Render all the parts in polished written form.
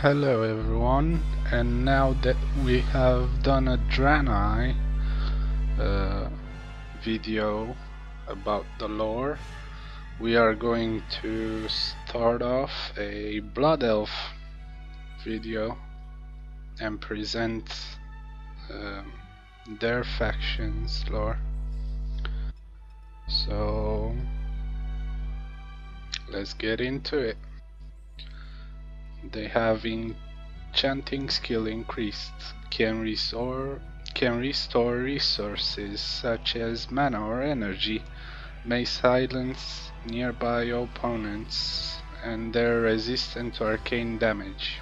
Hello everyone, and now that we have done a Draenei uh, video about the lore, we are going to start off a Blood Elf video and present um, their faction's lore. So let's get into it. They have enchanting skill increased, can restore resources such as mana or energy, may silence nearby opponents, and they're resistant to arcane damage.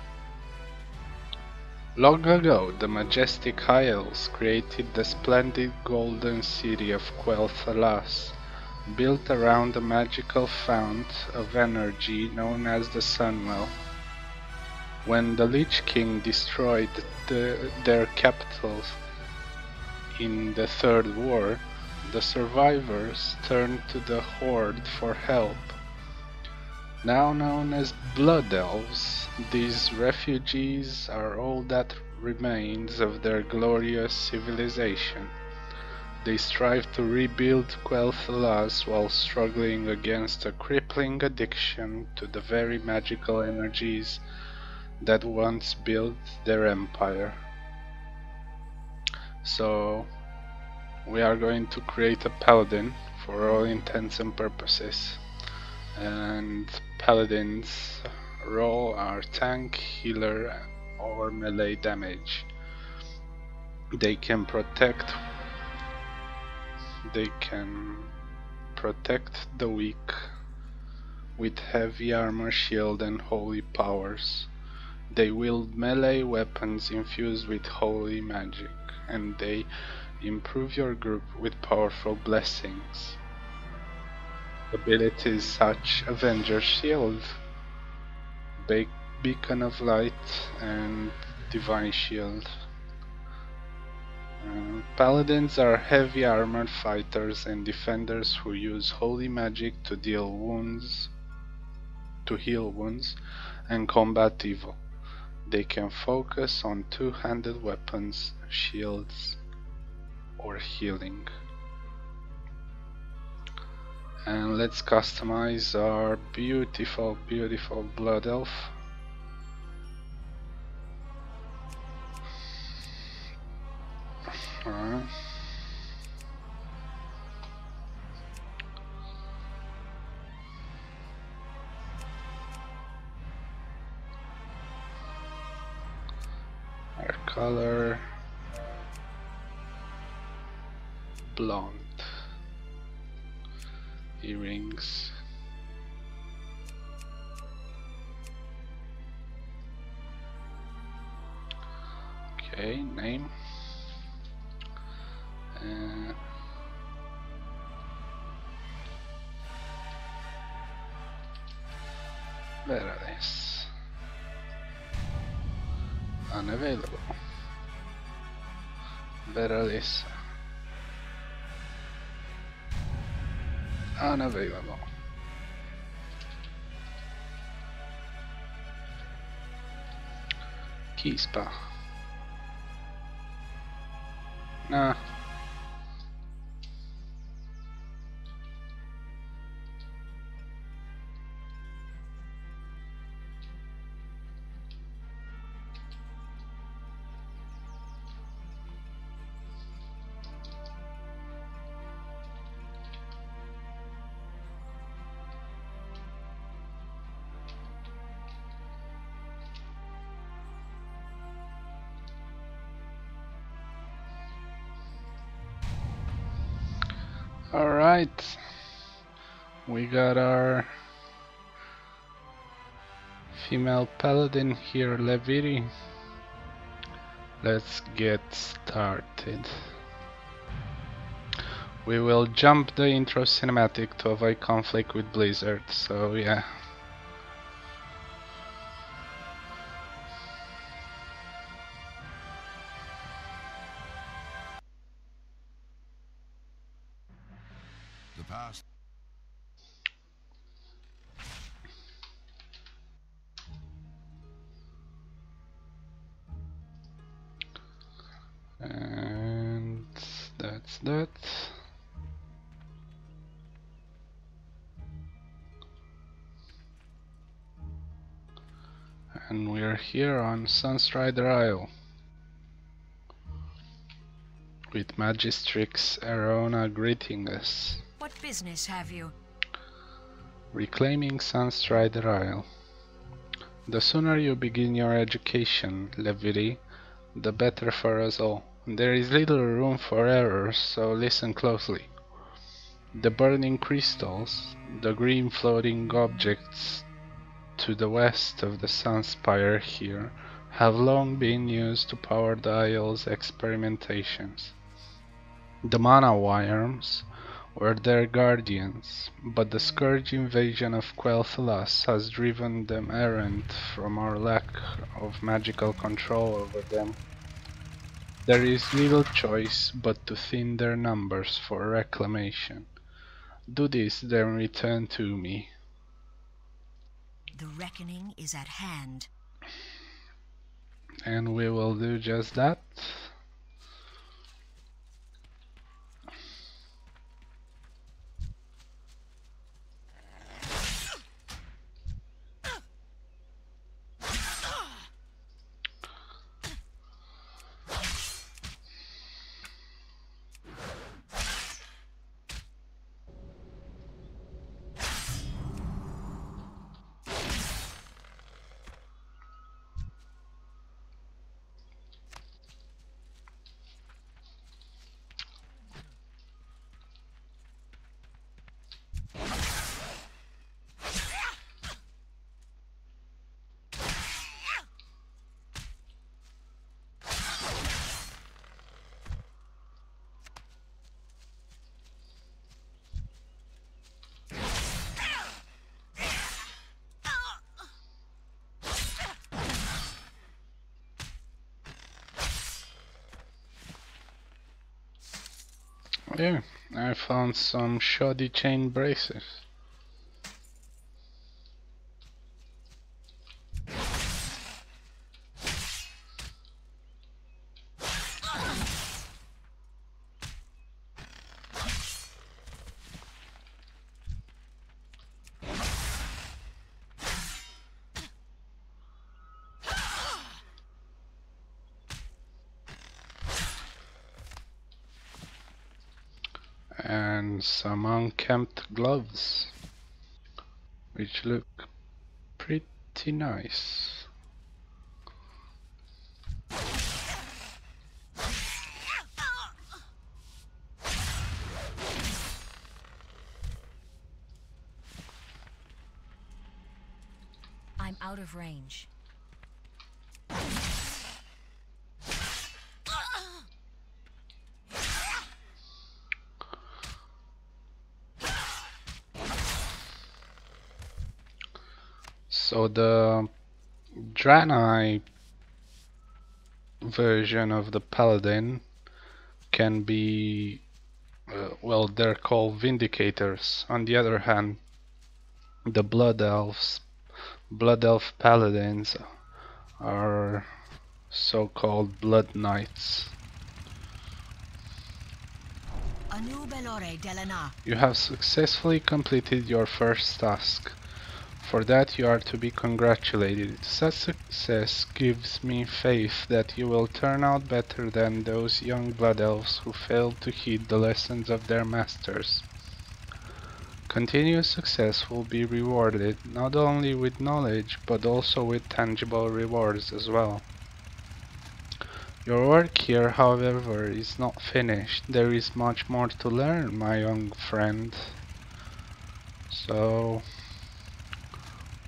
Long ago, the majestic High Elves created the splendid golden city of Quel'Thalas, built around a magical fount of energy known as the Sunwell. When the Lich King destroyed their capital in the Third War, the survivors turned to the Horde for help. Now known as Blood Elves, these refugees are all that remains of their glorious civilization. They strive to rebuild Quel'Thalas while struggling against a crippling addiction to the very magical energies that once built their empire. So we are going to create a paladin for all intents and purposes, and paladins role are tank, healer or melee damage. They can protect the weak with heavy armor, shield and holy powers. They wield melee weapons infused with holy magic, and they improve your group with powerful blessings. Abilities such Avenger Shield, Beacon of Light and Divine Shield. Paladins are heavy armored fighters and defenders who use holy magic to heal wounds and combat evil. They can focus on two-handed weapons, shields or healing. And let's customize our beautiful Blood Elf. Alright. Hair color blonde. Earrings. Okay, name. Verales. Unavailable. Verales. Unavailable. Keyspa. Nah. Alright, we got our female paladin here, Leviri. Let's get started. We will jump the intro cinematic to avoid conflict with Blizzard, so yeah. The past. that. And we're here on Sunstrider Isle with Magistrix Arona greeting us. What business have you? Reclaiming Sunstrider Isle. The sooner you begin your education, Levity, the better for us all. There is little room for errors, so listen closely. The burning crystals, the green floating objects to the west of the Sunspire here, have long been used to power the Isle's experimentations. The mana worms were their guardians, but the scourge invasion of Quel'Thalas has driven them errant from our lack of magical control over them. There is little choice but to thin their numbers for reclamation. Do this, then return to me. The reckoning is at hand. And we will do just that. Yeah, I found some shoddy chain braces. And some unkempt gloves, which look pretty nice. I'm out of range. So the Draenei version of the Paladin can be, well, they're called Vindicators. On the other hand, the Blood Elf Paladins are so-called Blood Knights. You have successfully completed your first task. For that you are to be congratulated. Such success gives me faith that you will turn out better than those young blood elves who failed to heed the lessons of their masters. Continuous success will be rewarded not only with knowledge but also with tangible rewards as well. Your work here, however, is not finished. There is much more to learn, my young friend. So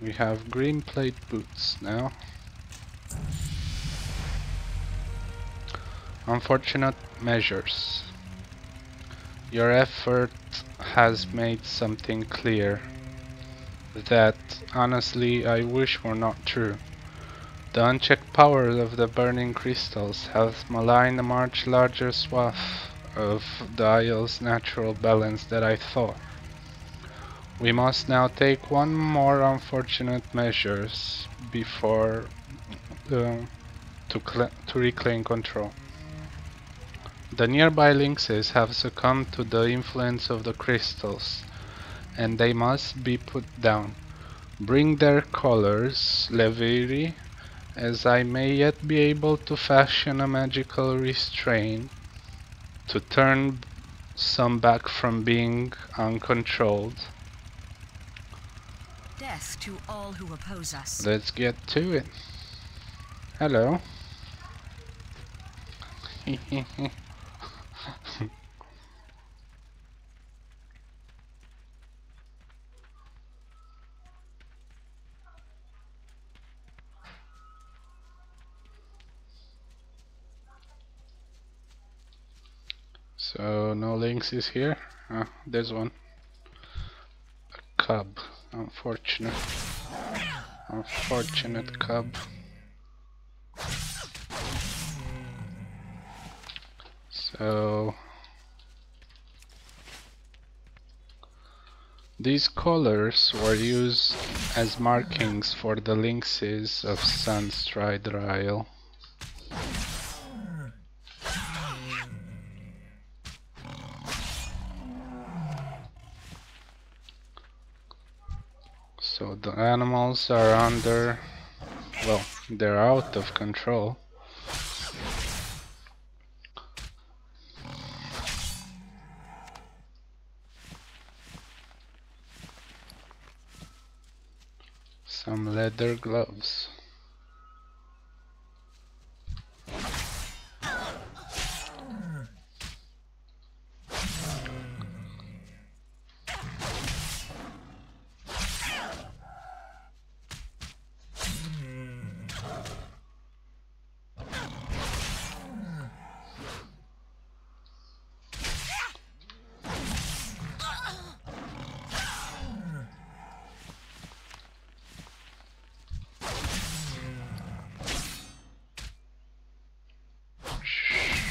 we have green plate boots now. Unfortunate measures. Your effort has made something clear that, honestly, I wish were not true. The unchecked power of the burning crystals has maligned a much larger swath of the Isle's natural balance than I thought. We must now take one more unfortunate measures before to reclaim control. The nearby lynxes have succumbed to the influence of the crystals, and they must be put down. Bring their colors, Leviri, as I may yet be able to fashion a magical restraint to turn some back from being uncontrolled. Death to all who oppose us. Let's get to it. Hello. So no links is here. Ah, there's one. A cub. Unfortunate. Unfortunate cub. So these colors were used as markings for the lynxes of Sunstride Isle. So the animals are under, well, they're out of control. Some leather gloves.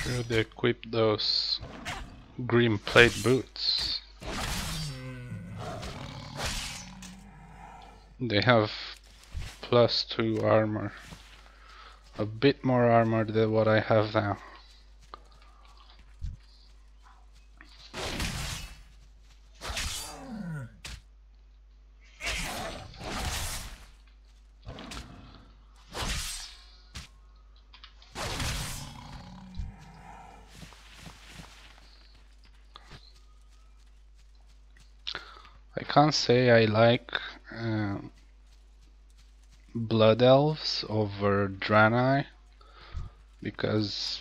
Should equip those green plate boots. They have +2 armor. A bit more armor than what I have now. I can't say I like Blood Elves over Draenei because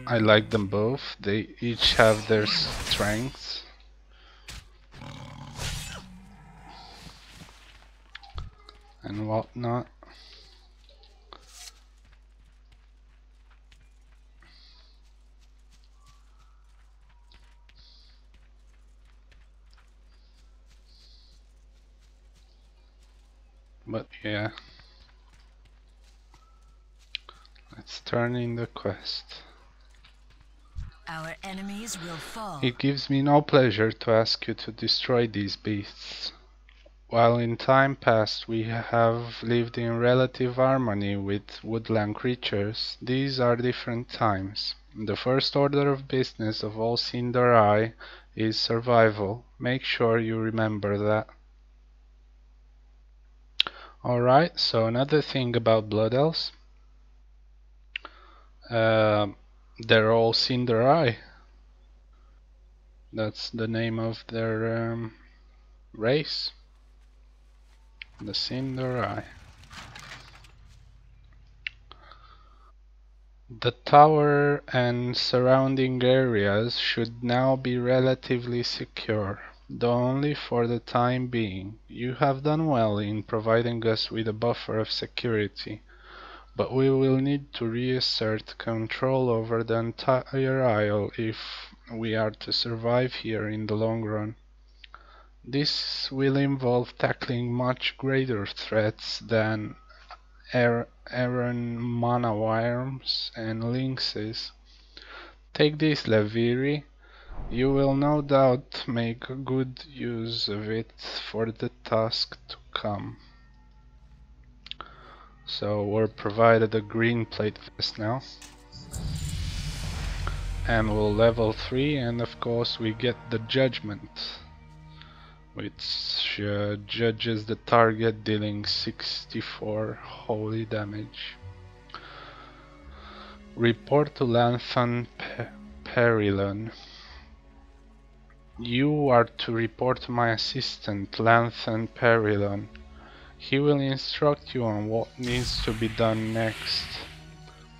I like them both. They each have their strengths. And whatnot. But yeah, let's turn in the quest. Our enemies will fall. It gives me no pleasure to ask you to destroy these beasts. While in time past we have lived in relative harmony with woodland creatures, these are different times. The first order of business of all Cinderai is survival. Make sure you remember that. Alright, so another thing about Blood Elves. They're all Cinderai. That's the name of their race. The Cinderai. The tower and surrounding areas should now be relatively secure, though only for the time being. You have done well in providing us with a buffer of security, but we will need to reassert control over the entire isle if we are to survive here in the long run. This will involve tackling much greater threats than errant mana worms and lynxes. Take this, Leviri. You will no doubt make good use of it for the task to come. So we're provided a green plate vest now. And we'll level 3, and of course we get the judgment, which judges the target, dealing 64 holy damage. Report to Lanthan Perilon. You are to report to my assistant, Lanthan Perilon. He will instruct you on what needs to be done next.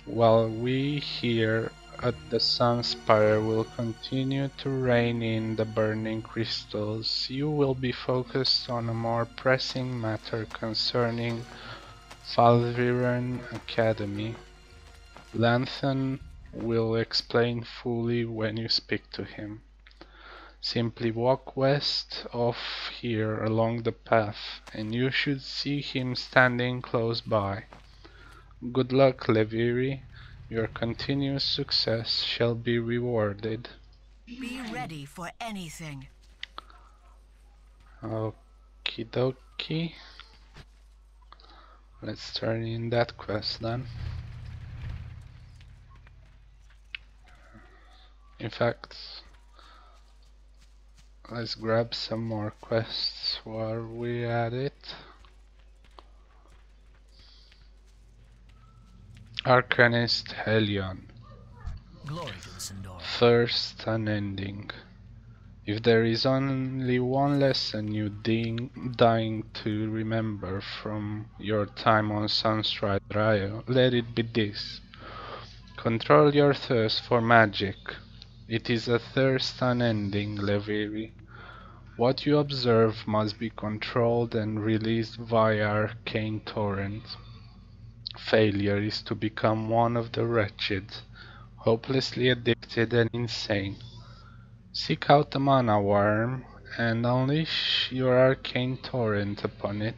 While we here at the Sunspire will continue to rein in the burning crystals, you will be focused on a more pressing matter concerning Falviran Academy. Lanthan will explain fully when you speak to him. Simply walk west of here along the path, and you should see him standing close by. Good luck, Leviri. Your continuous success shall be rewarded. Be ready for anything. Okie dokie. Let's turn in that quest then. In fact, let's grab some more quests while we're at it. Arcanist Helion. Glory to the Sindor. Thirst unending. If there is only one lesson you dying to remember from your time on Sunstride Isle, let it be this. Control your thirst for magic. It is a thirst unending, Leviri. What you observe must be controlled and released via arcane torrent. Failure is to become one of the wretched, hopelessly addicted and insane. Seek out the mana worm and unleash your arcane torrent upon it.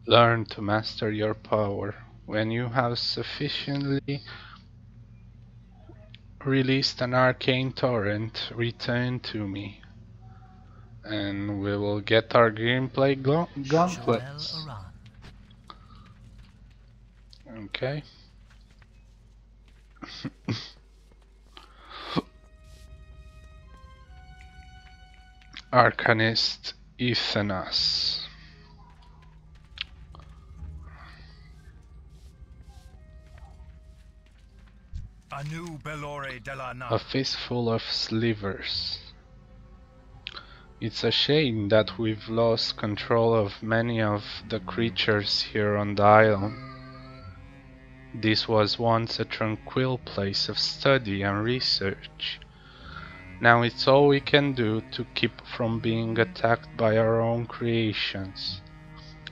Learn to master your power. When you have sufficiently released an arcane torrent, return to me. And we will get our gameplay gauntlets. Okay. Arcanist Ethenas. A fistful of slivers. It's a shame that we've lost control of many of the creatures here on the island. This was once a tranquil place of study and research. Now it's all we can do to keep from being attacked by our own creations.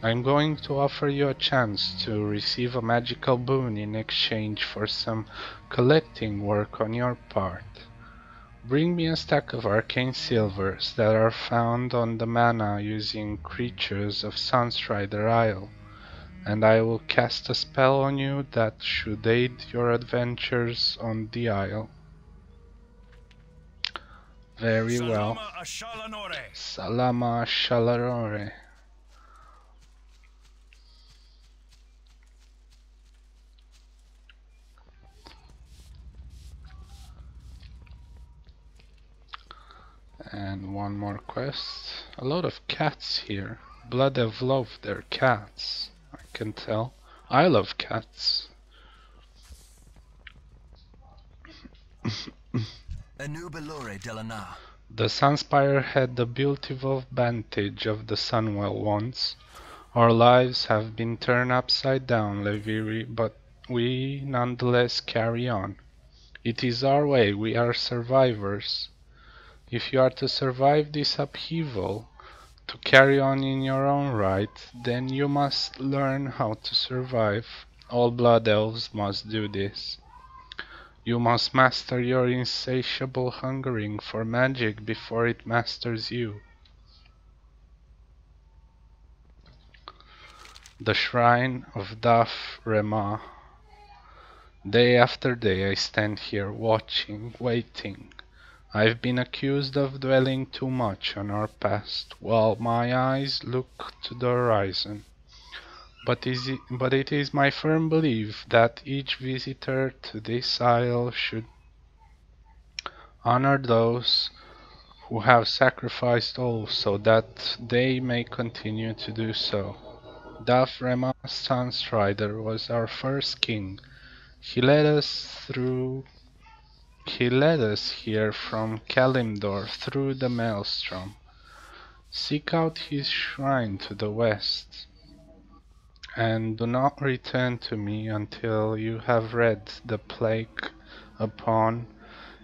I'm going to offer you a chance to receive a magical boon in exchange for some collecting work on your part. Bring me a stack of arcane silvers that are found on the mana using creatures of Sunstrider Isle, and I will cast a spell on you that should aid your adventures on the isle. Very well. Salama Shalanore. And one more quest. A lot of cats here. Blood have loved their cats, I can tell. I love cats. The Sunspire had the beautiful advantage of the Sunwell once. Our lives have been turned upside down, Leviri, but we nonetheless carry on. It is our way, we are survivors. If you are to survive this upheaval, to carry on in your own right, then you must learn how to survive. All Blood Elves must do this. You must master your insatiable hungering for magic before it masters you. The Shrine of Daf Remah. Day after day I stand here watching, waiting. I've been accused of dwelling too much on our past, while my eyes look to the horizon. But it is my firm belief that each visitor to this isle should Honor those who have sacrificed all so that they may continue to do so. Dafrema Sunstrider was our first king. He led us through He led us here from Kalimdor through the Maelstrom. Seek out his shrine to the west, and do not return to me until you have read the plague upon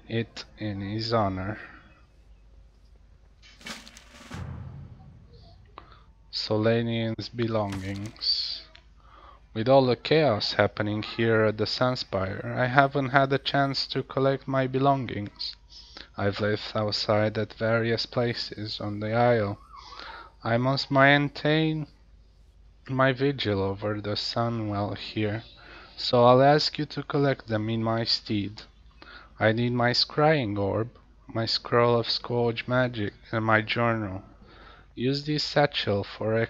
it in his honor. Solanian's belongings. With all the chaos happening here at the Sunspire, I haven't had a chance to collect my belongings. I've left outside at various places on the isle. I must maintain my vigil over the Sunwell here, so I'll ask you to collect them in my stead. I need my scrying orb, my scroll of Scourge magic, and my journal. Use this satchel for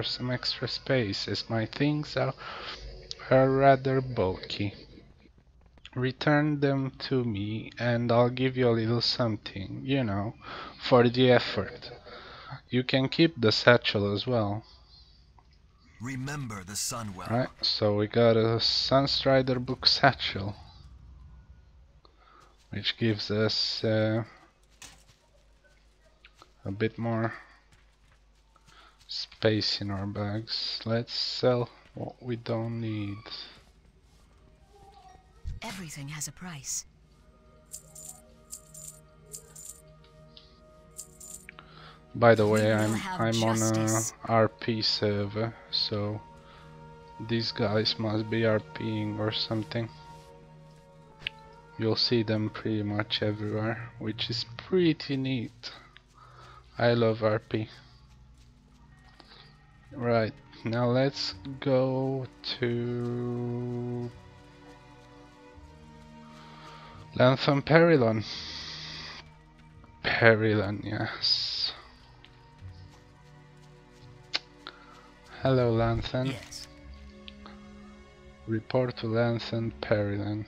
some extra space, as my things are rather bulky. Return them to me, and I'll give you a little something, you know, for the effort. You can keep the satchel as well. Remember the Sunwell. Right, so we got a Sunstrider book satchel, which gives us a bit more space in our bags. Let's sell what we don't need. Everything has a price. By the way, We will I'm have on a justice. RP server, so these guys must be RPing or something. You'll see them pretty much everywhere, which is pretty neat. I love RP. Right, now let's go to Lantham Perilon. Perilon, yes. Hello, Lanthan. Yes. Report to Lanthan Perilon.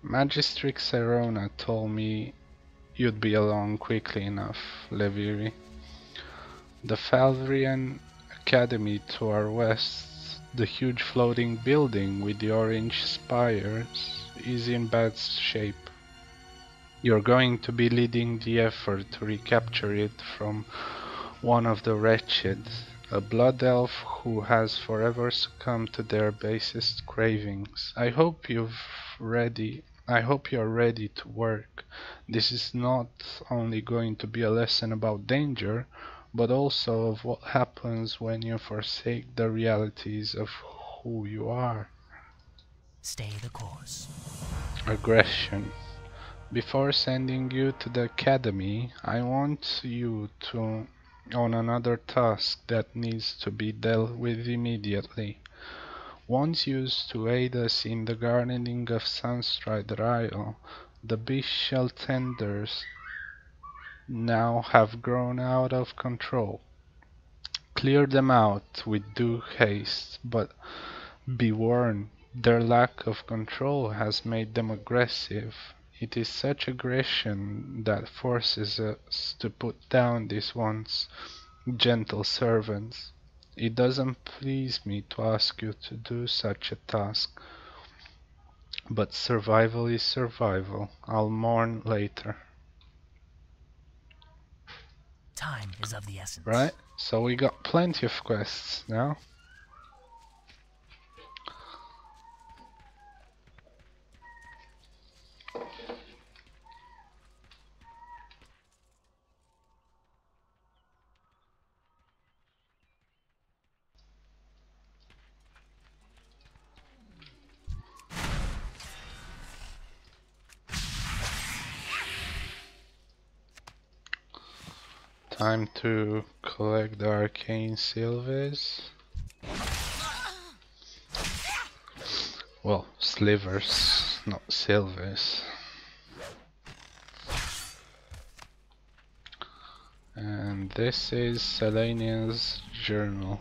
Magistrix Serona told me you'd be along quickly enough, Leviri. The Falvrian Academy to our west, the huge floating building with the orange spires, is in bad shape. You're going to be leading the effort to recapture it from one of the wretched, a blood elf who has forever succumbed to their basest cravings. I hope you're ready to work. This is not only going to be a lesson about danger, but also of what happens when you forsake the realities of who you are. Stay the course. Aggression. Before sending you to the academy, I want you to on another task that needs to be dealt with immediately. Once used to aid us in the gardening of Sunstrider Isle, the bestial tenders now have grown out of control. Clear them out with due haste, but be warned, their lack of control has made them aggressive. It is such aggression that forces us to put down these once gentle servants. It doesn't please me to ask you to do such a task, but survival is survival. I'll mourn later. Time is of the essence. Right? So we got plenty of quests now. Time to collect the arcane silvers. Well, slivers, not silvers. And this is Selenia's journal.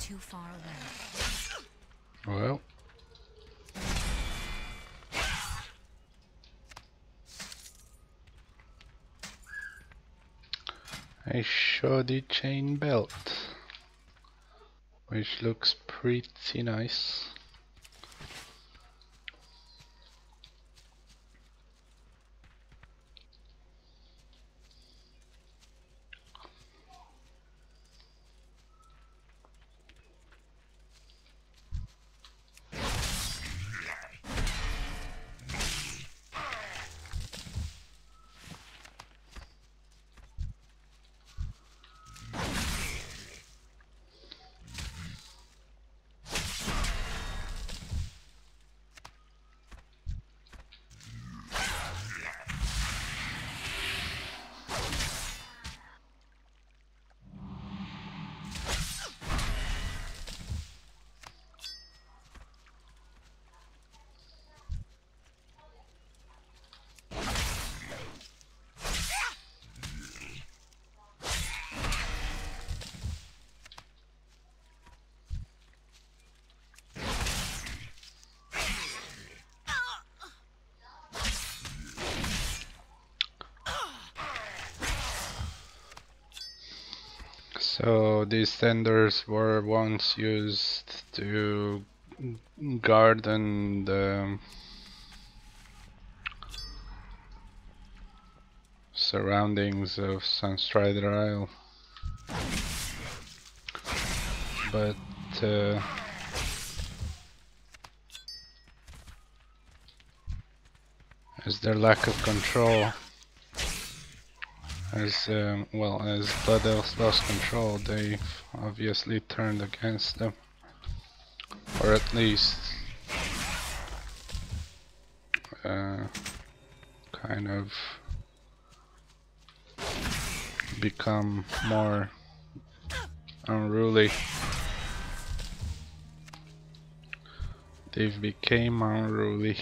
too far away. Well. A shoddy chain belt, which looks pretty nice. So these tenders were once used to garden the surroundings of Sunstrider Isle, but as their lack of control, as Blood Elves lost control, they obviously turned against them, or at least kind of become more unruly. They've became unruly.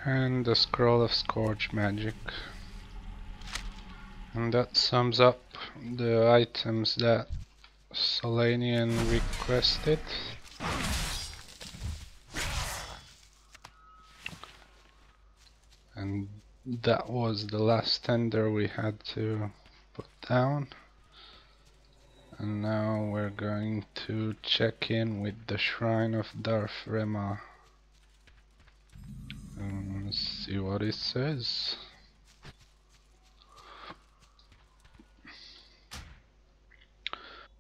And the Scroll of Scourge Magic. And that sums up the items that Solanian requested. And that was the last tender we had to put down. And now we're going to check in with the Shrine of Darth Rema and see what it says.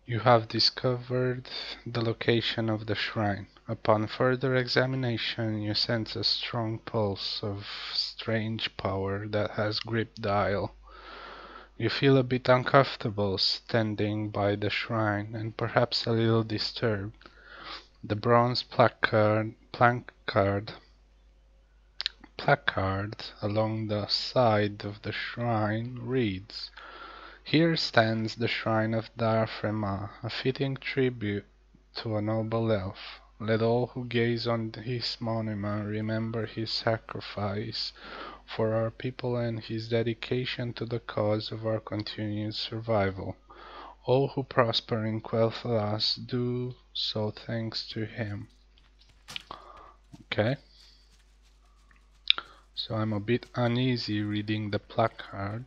You have discovered the location of the shrine. Upon further examination, you sense a strong pulse of strange power that has gripped the isle. You feel a bit uncomfortable standing by the shrine and perhaps a little disturbed. The bronze placard along the side of the shrine reads, "Here stands the shrine of Darfrema, a fitting tribute to a noble elf. Let all who gaze on his monument remember his sacrifice for our people and his dedication to the cause of our continued survival. All who prosper in Quel'Thalas do so thanks to him." Okay. So I'm a bit uneasy reading the placard.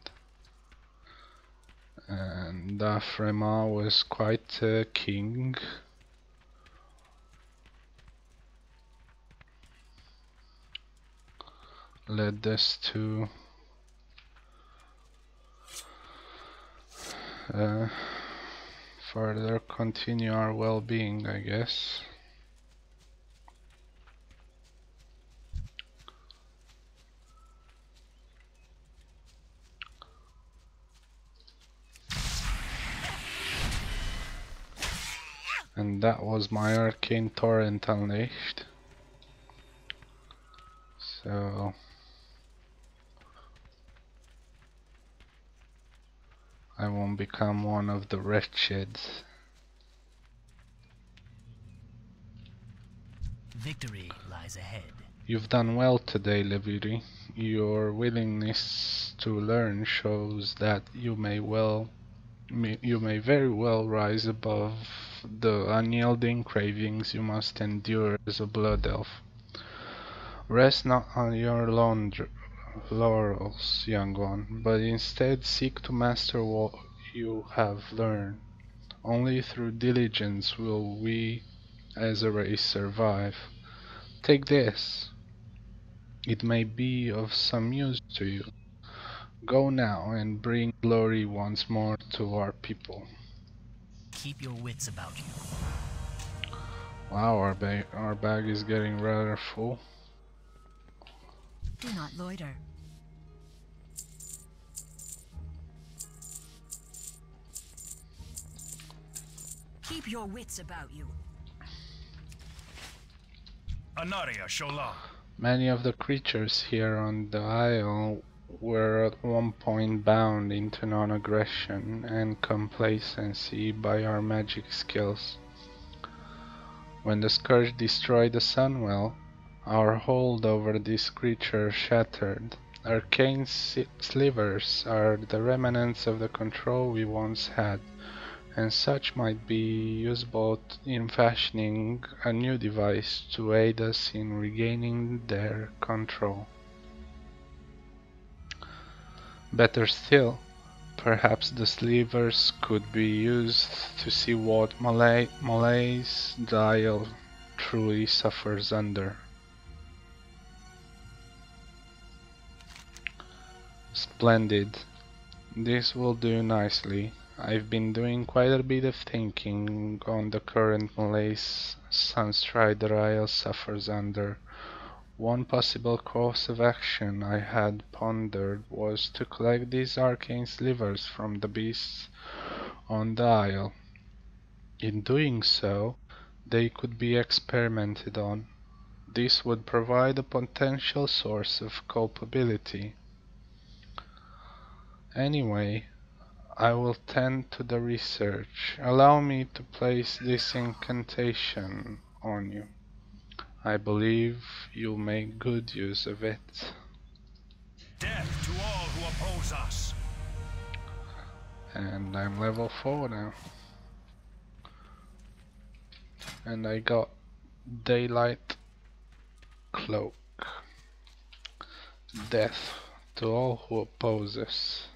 And Dafrema was quite a king. Led us to further continue our well-being, I guess. And that was my arcane torrent unleashed. So I won't become one of the wretched. Victory lies ahead. You've done well today, Leviri. Your willingness to learn shows that you may very well rise above the unyielding cravings you must endure as a blood elf. Rest not on your laurels, young one, but instead seek to master what you have learned. Only through diligence will we as a race survive. Take this. It may be of some use to you. Go now and bring glory once more to our people. Keep your wits about you. Wow, our bag is getting rather full. Do not loiter. Keep your wits about you. Anaria Shola. Many of the creatures here on the isle were at one point bound into non-aggression and complacency by our magic skills. When the Scourge destroyed the Sunwell, our hold over these creatures shattered. Arcane slivers are the remnants of the control we once had, and such might be usable in fashioning a new device to aid us in regaining their control. Better still, perhaps the slivers could be used to see what malaise the Isle truly suffers under. Splendid. This will do nicely. I've been doing quite a bit of thinking on the current malaise Sunstrider Isle suffers under. One possible course of action I had pondered was to collect these arcane slivers from the beasts on the isle. In doing so, they could be experimented on. This would provide a potential source of culpability. Anyway, I will tend to the research. Allow me to place this incantation on you. I believe you'll make good use of it. Death to all who oppose us. And I'm level 4 now. And I got Daylight Cloak. Death to all who oppose us.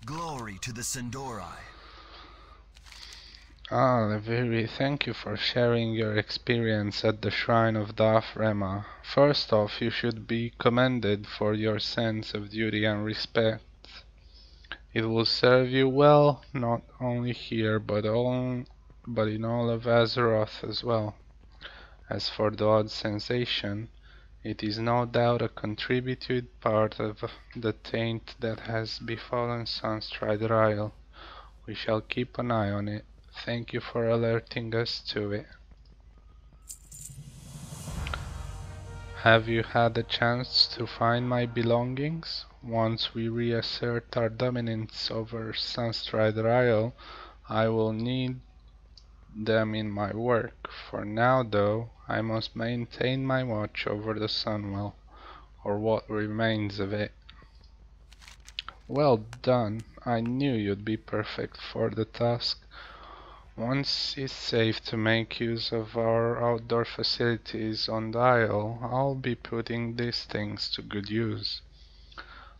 Glory to the Sindori. Ah, Leviri, thank you for sharing your experience at the Shrine of Darth Rema. First off, you should be commended for your sense of duty and respect. It will serve you well, not only here, but in all of Azeroth as well. As for the odd sensation, it is no doubt a contributed part of the taint that has befallen Sunstrider Isle. We shall keep an eye on it. Thank you for alerting us to it. Have you had a chance to find my belongings? Once we reassert our dominance over Sunstrider Isle, I will need them in my work. For now, though, I must maintain my watch over the Sunwell, or what remains of it. Well done. I knew you'd be perfect for the task. Once it's safe to make use of our outdoor facilities on the Isle, I'll be putting these things to good use.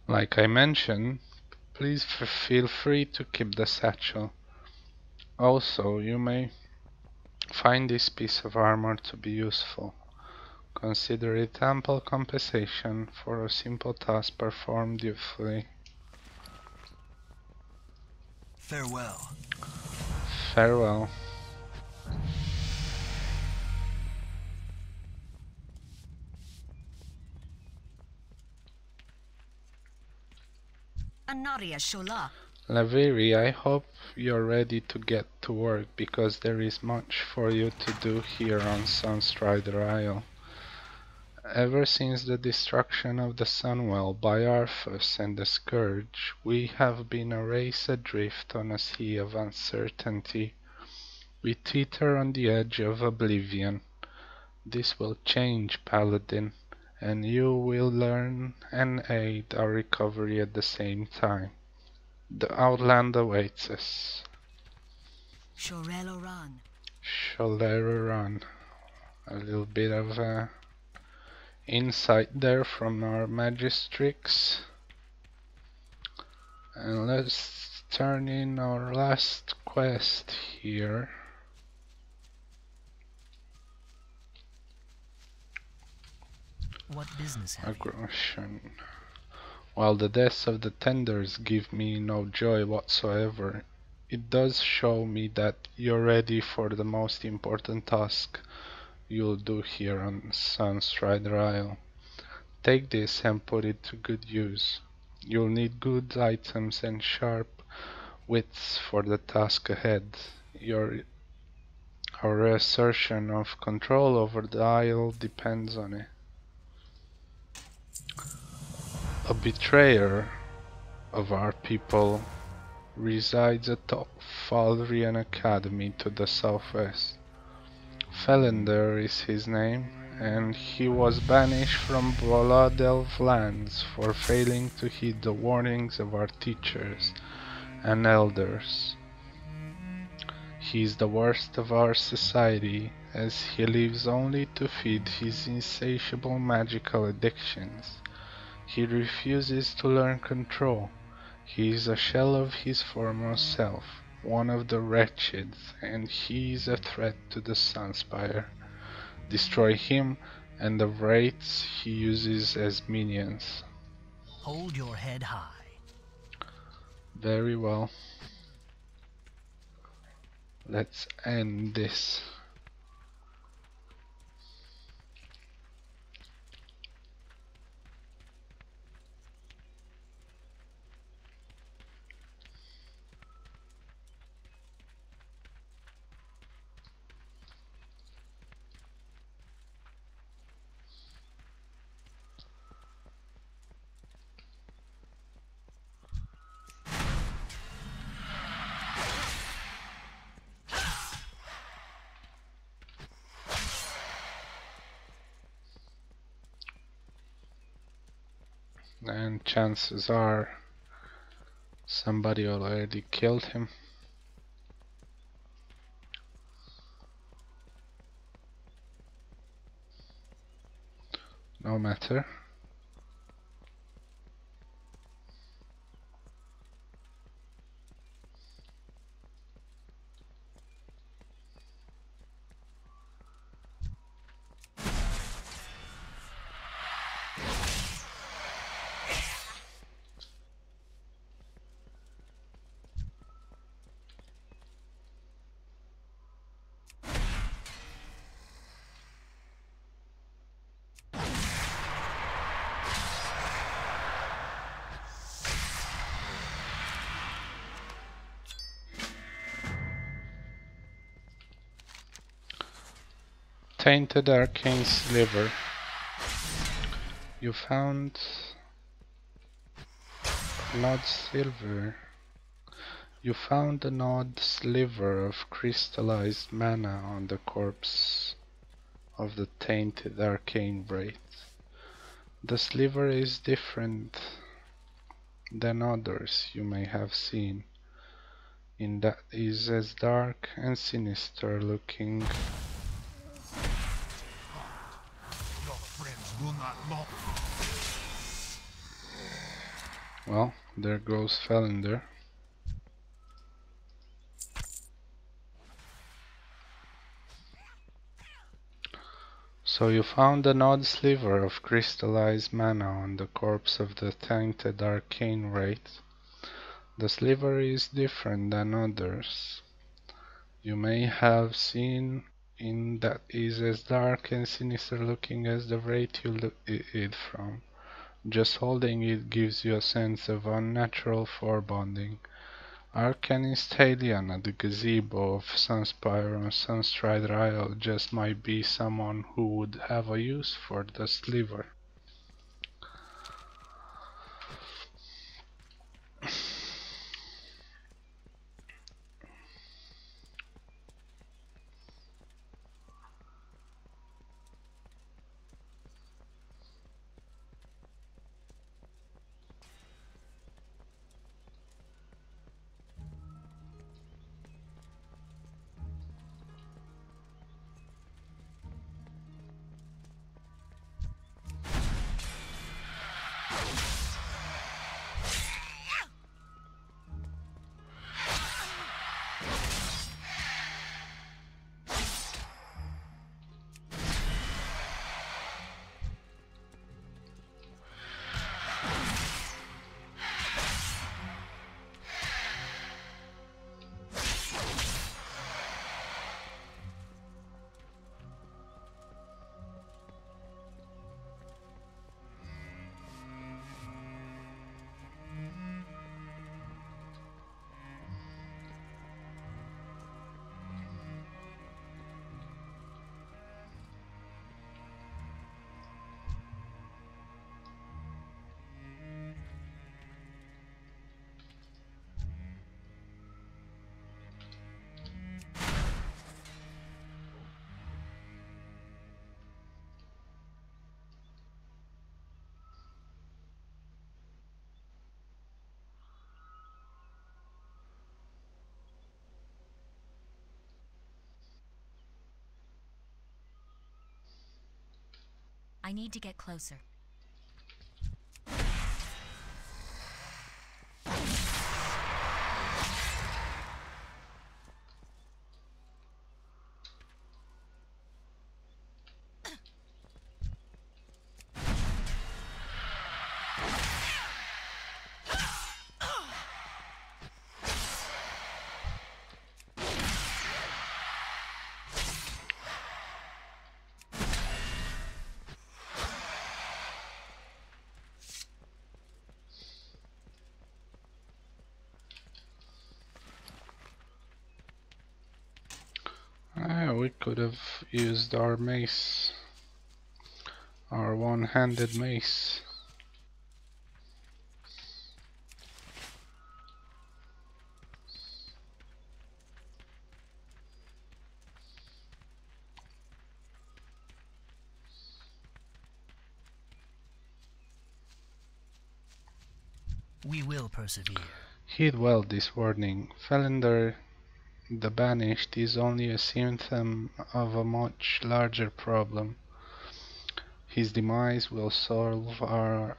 Like I mentioned, please feel free to keep the satchel. Also, you may find this piece of armor to be useful. Consider it ample compensation for a simple task performed dutifully. Farewell. Farewell. Anaria Shola. Laveri, I hope you're ready to get to work, because there is much for you to do here on Sunstrider Isle. Ever since the destruction of the Sunwell by Arthas and the Scourge, we have been a race adrift on a sea of uncertainty. We teeter on the edge of oblivion. This will change, Paladin, and you will learn and aid our recovery at the same time. The Outland awaits us. Shorello Run. Sholero Run. A little bit of insight there from our Magistrix. And let's turn in our last quest here. What business have you? Aggression. While the deaths of the tenders give me no joy whatsoever, it does show me that you're ready for the most important task you'll do here on Sunstrider Isle. Take this and put it to good use. You'll need good items and sharp wits for the task ahead. Our assertion of control over the Isle depends on it. A betrayer of our people resides atop Falrian Academy to the southwest. Felender is his name, and he was banished from Blood-Elf lands for failing to heed the warnings of our teachers and elders. He is the worst of our society, as he lives only to feed his insatiable magical addictions. He refuses to learn control. He is a shell of his former self, one of the wretched, and he is a threat to the Sunspire. Destroy him and the wraiths he uses as minions. Hold your head high. Very well. Let's end this. And chances are somebody already killed him. No matter. Tainted arcane sliver. You found blood silver. You found an odd sliver of crystallized mana on the corpse of the tainted arcane wraith. The sliver is different than others you may have seen, in that it is as dark and sinister looking. Your friends will not mock. Well, there goes Felender. So you found an odd sliver of crystallized mana on the corpse of the tainted arcane wraith. The sliver is different than others you may have seen, in that is as dark and sinister looking as the wraith you look it from. Just holding it gives you a sense of unnatural foreboding. Arcanist Alien at the gazebo of Sunspire on Sunstride Isle just might be someone who would have a use for the sliver. I need to get closer. We could have used our mace, our one-handed mace. We will persevere. Heed well this warning. Felender the Banished is only a symptom of a much larger problem. His demise will solve our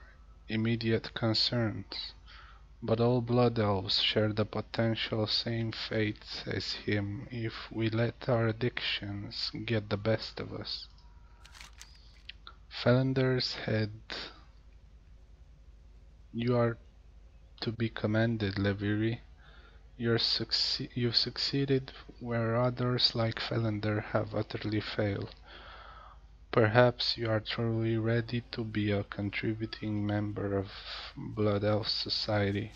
immediate concerns, but all Blood Elves share the potential same fate as him if we let our addictions get the best of us. Felender's head. You are to be commended, Leviri. You've succeeded where others like Felender have utterly failed. Perhaps you are truly ready to be a contributing member of Blood Elf Society.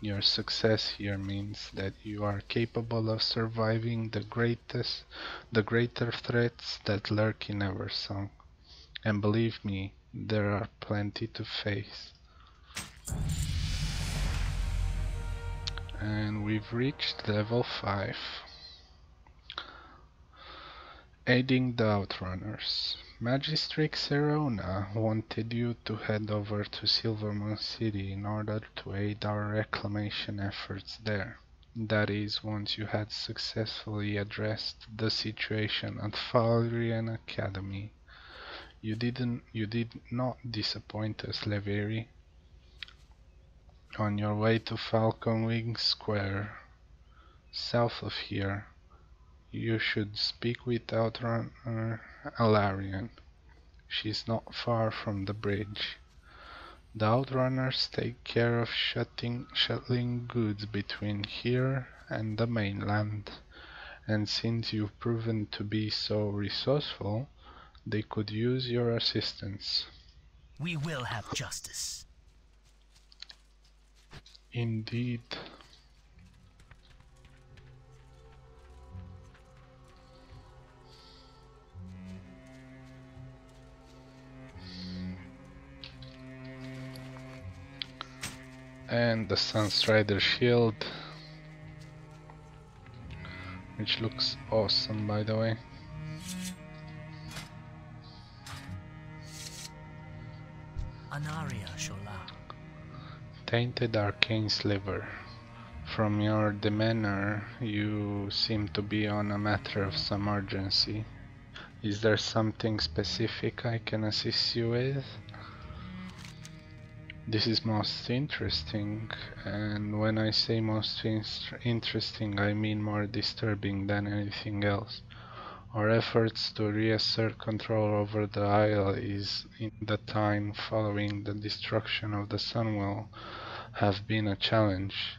Your success here means that you are capable of surviving the greater threats that lurk in Eversong. And believe me, there are plenty to face. And we've reached level 5. Aiding the Outrunners. Magistrix Serona wanted you to head over to Silvermoon City in order to aid our reclamation efforts there. That is, once you had successfully addressed the situation at Falrian Academy. You did not disappoint us, Leveri. On your way to Falcon Wing Square, south of here, you should speak with Outrunner Alarian. She's not far from the bridge. The Outrunners take care of shuttling goods between here and the mainland, and since you've proven to be so resourceful, they could use your assistance. We will have justice. Indeed. And the Sunstrider shield, which looks awesome, by the way. Anaria Shola. Tainted Arcane Sliver. From your demeanor, you seem to be on a matter of some urgency. Is there something specific I can assist you with? This is most interesting, and when I say most interesting, I mean more disturbing than anything else. Our efforts to reassert control over the Isle is in the time following the destruction of the Sunwell have been a challenge.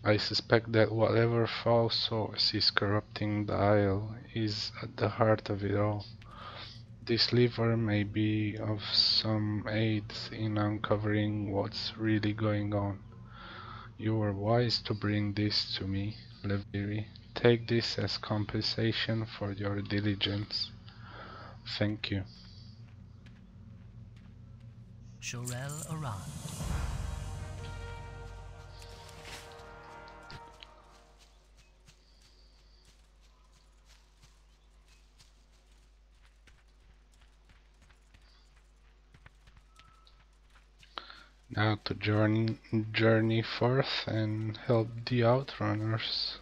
I suspect that whatever foul source is corrupting the Isle is at the heart of it all. This lever may be of some aid in uncovering what's really going on. You were wise to bring this to me, Leviri. Take this as compensation for your diligence. Thank you. Shorel Aran. Now to journey forth and help the Outrunners.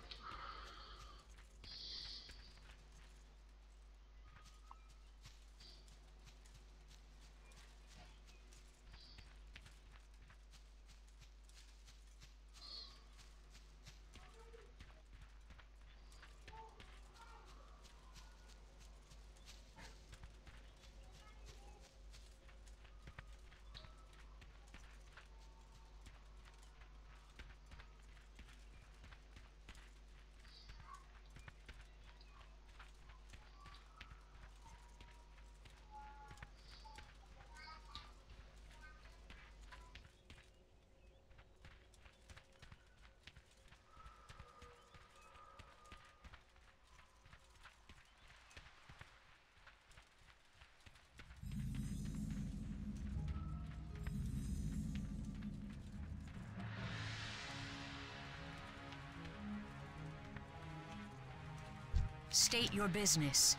State your business.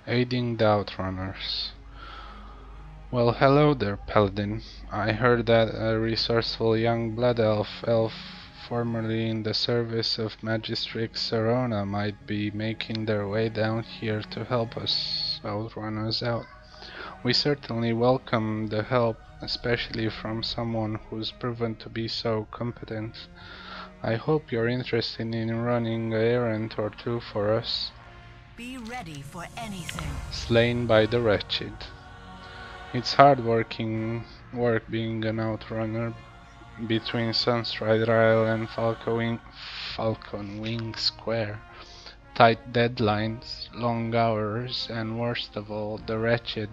Aiding the Outrunners. Well, hello there, Paladin. I heard that a resourceful young blood elf formerly in the service of Magistrix Serona might be making their way down here to help us Outrunners out. We certainly welcome the help, especially from someone who's proven to be so competent. I hope you're interested in running an errand or two for us. Be ready for anything. Slain by the Wretched. It's hard work being an outrunner between Sunstrider Isle and Falcon Wing Square. Tight deadlines, long hours, and worst of all, the Wretched.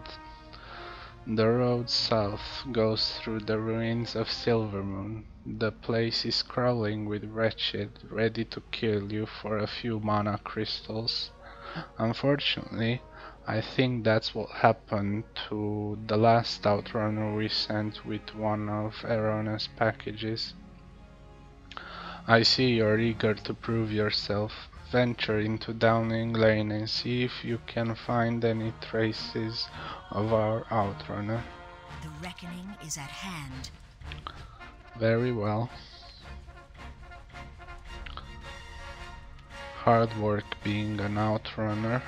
The road south goes through the ruins of Silvermoon. The place is crawling with Wretched, ready to kill you for a few mana crystals. Unfortunately, I think that's what happened to the last Outrunner we sent with one of Arona's packages. I see you're eager to prove yourself. Venture into Downing Lane and see if you can find any traces of our outrunner. The reckoning is at hand. Very well. Hard work being an outrunner.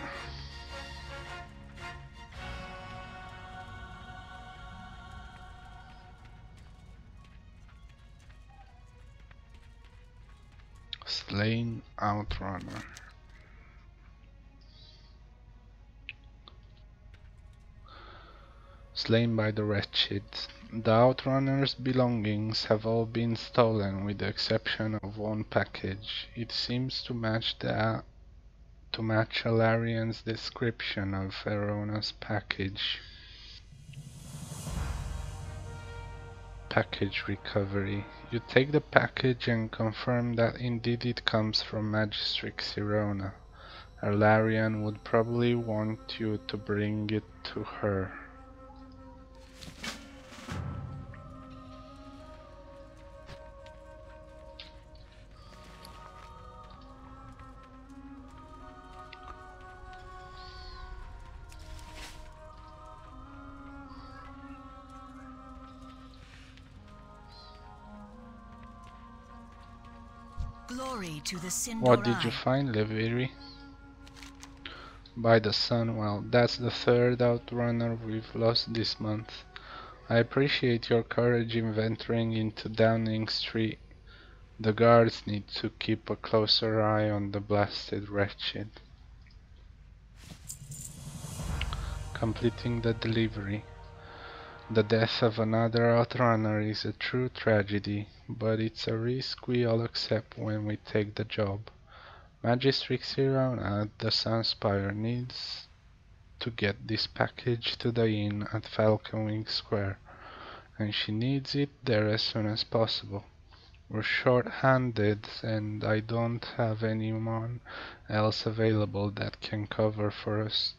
Slain outrunner. Slain by the wretched. The outrunner's belongings have all been stolen with the exception of one package. It seems to match Alarian's description of Verona's package. Package recovery. You take the package and confirm that indeed it comes from Magistrix Verona. Alarian would probably want you to bring it to her. Glory to the Sindorai. What did you find, Leviri? By the sun, well, that's the third outrunner we've lost this month. I appreciate your courage in venturing into Downing Street. The guards need to keep a closer eye on the blasted wretched. Completing the delivery. The death of another outrunner is a true tragedy, but it's a risk we all accept when we take the job. Magistrix Verona at the Sunspire needs to get this package to the inn at Falconwing Square, and she needs it there as soon as possible. We're short-handed, and I don't have anyone else available that can cover for us.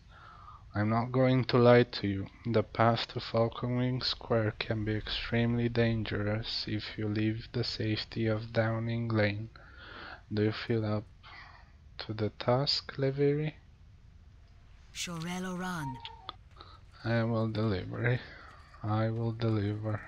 I'm not going to lie to you, the path to Falconwing Square can be extremely dangerous if you leave the safety of Downing Lane. Do you feel up to the task, Leviri? Shorel Oran. I will deliver. I will deliver.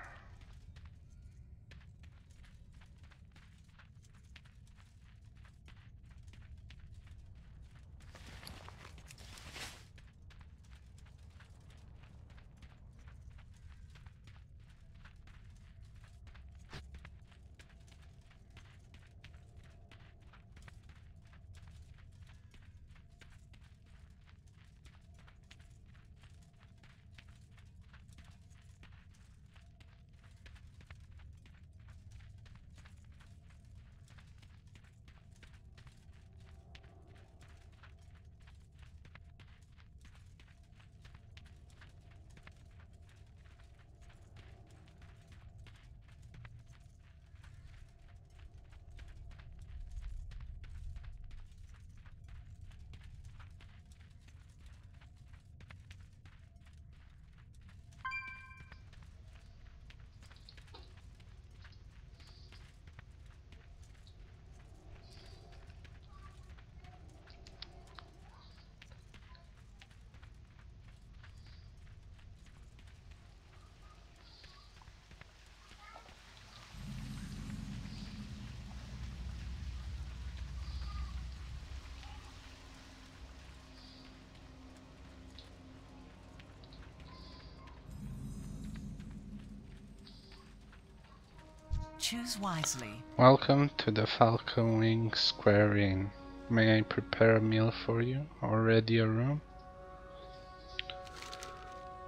Choose wisely. Welcome to the Falconwing Square Inn. May I prepare a meal for you, or ready a room?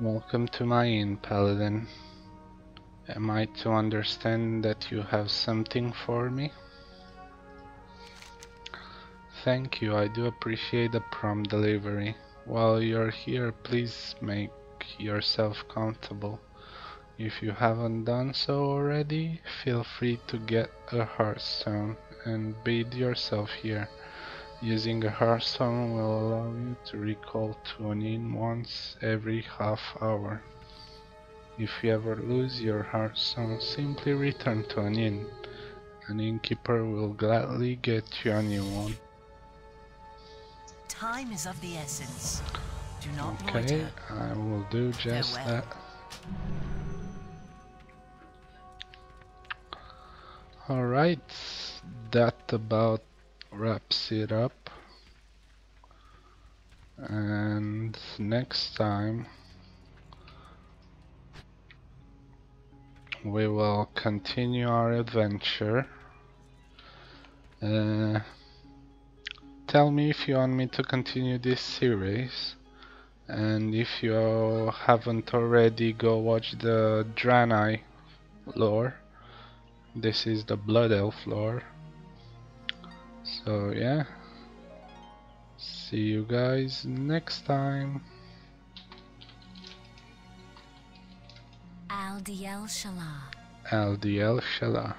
Welcome to my inn, Paladin. Am I to understand that you have something for me? Thank you, I do appreciate the prompt delivery. While you're here, please make yourself comfortable. If you haven't done so already, feel free to get a hearthstone and bathe yourself here. Using a hearthstone will allow you to recall to an inn once every half hour. If you ever lose your hearthstone, simply return to an inn, An innkeeper will gladly get you a new one. Time is of the essence. Do not Okay, loiter. I will do just Farewell. that. Alright, that about wraps it up. And next time we will continue our adventure. Tell me if you want me to continue this series, and if you haven't already, go watch the Draenei lore. This is the Blood Elf lore. So yeah, see you guys next time. Al Diel Shalah. LDL Shala.